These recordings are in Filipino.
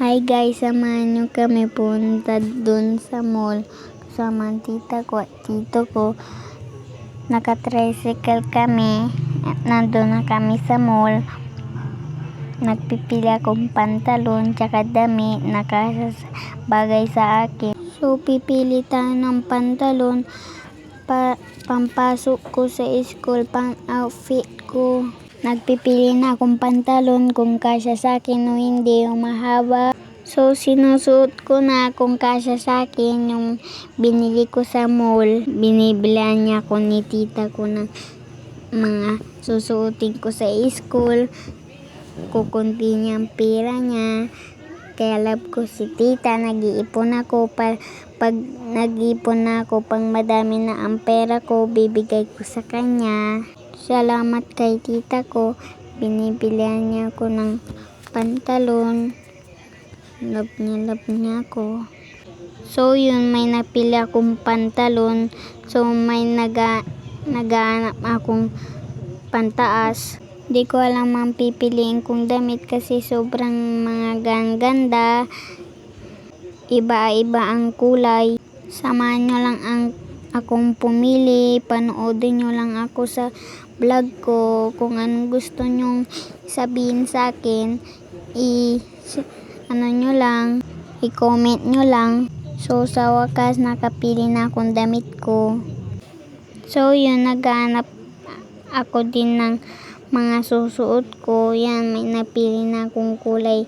Hi guys, samahan nyo kami punta dun sa mall. Kasama ang tita ko at tito ko. Naka-tricycle kami. Nandun na kami sa mall. Nagpipili akong pantalon tsaka damit na bagay sa akin. So pipili tayo ng pantalon pampasok ko sa school, pang outfit ko. Nagpipili na akong pantalon kung kasya sa akin o hindi, yung mahaba. So sinusuot ko na kung kasya sa akin yung binili ko sa mall. Binibilihan niya ako ni tita ko ng mga susuotin ko sa school. Kukunti niya ang pera niya. Kaya love ko si tita. Nag-iipon ako. Pag nag-iipon na ako, pang madami na ang pera ko, bibigay ko sa kanya. Salamat kay tita ko. Binibilihan niya ako ng pantalon. Love niya ako. So yun, may napili akong pantalon. So may nagahanap akong pantaas. Di ko alam ang pipiliin kong damit kasi sobrang mga ganda. Iba-iba ang kulay. Samahan nyo lang akong pumili. Panoodin nyo lang ako sa vlog ko. Kung anong gusto nyong sabihin sa akin, i-comment nyo lang. So sa wakas, nakapili na akong damit ko. So yun, naghanap ako din ng mga susuot ko. Yan, may napili na akong kulay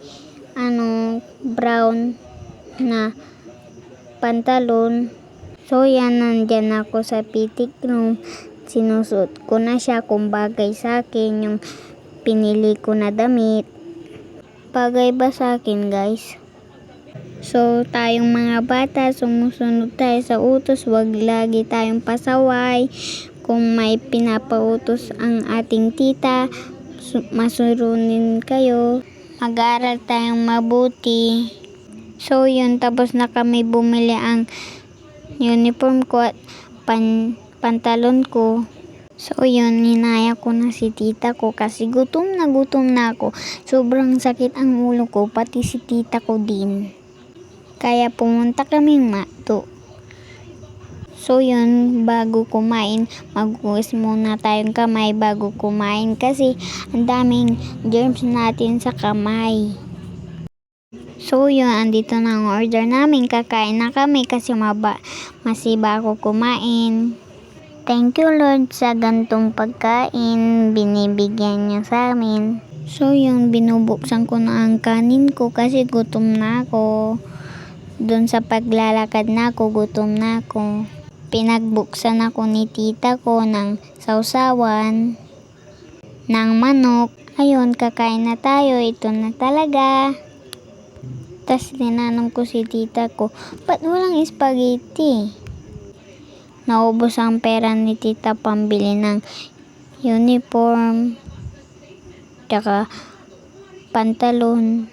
brown na pantalon. So yan, nandyan ako sa fitting room. Sinusuot ko na siya kung bagay sa akin yung pinili ko na damit. Bagay ba sa akin, guys? So tayong mga bata, sumusunod tayo sa utos. Wag lagi tayong pasaway. Kung may pinapautos ang ating tita, masurunin kayo. Mag-aral tayong mabuti. So yun, tapos na kami bumili ang uniform ko at pantalon ko. So yun, ninaya ko na si tita ko kasi gutom na ako. Sobrang sakit ang ulo ko, pati si tita ko din. Kaya pumunta kaming Makto. So yun, bago kumain, maghugas muna tayong kamay bago kumain kasi ang daming germs natin sa kamay. So yun, andito na ang order namin. Kakain na kami kasi masiba ako kumain. Thank you Lord sa gantong pagkain binibigyan niya sa amin. So yun, binubuksan ko na ang kanin ko kasi gutom na ako. Doon sa paglalakad na ako, gutom na ako. Pinagbuksan ako ni tita ko ng sausawan, ng manok. Ayun, kakain na tayo. Ito na talaga. Tas tinanong ko si tita ko, ba't walang spaghetti? Naubos ang pera ni tita pambili ng uniform, tsaka pantalon.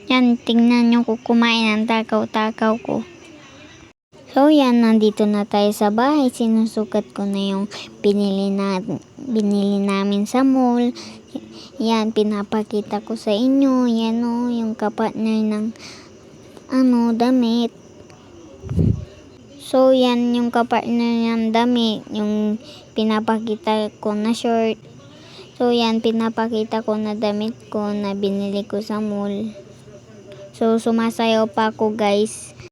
Yan, tingnan nyo ko kumain ang takaw-takaw ko. So yan, nandito na tayo sa bahay. Sinusukat ko na yung binili namin sa mall. Yan, pinapakita ko sa inyo. Yan o, yung kapartner ng damit. So yan, yung kapartner ng damit. Yung pinapakita ko na short. So yan, pinapakita ko na damit ko na binili ko sa mall. So sumasayaw pa ako, guys.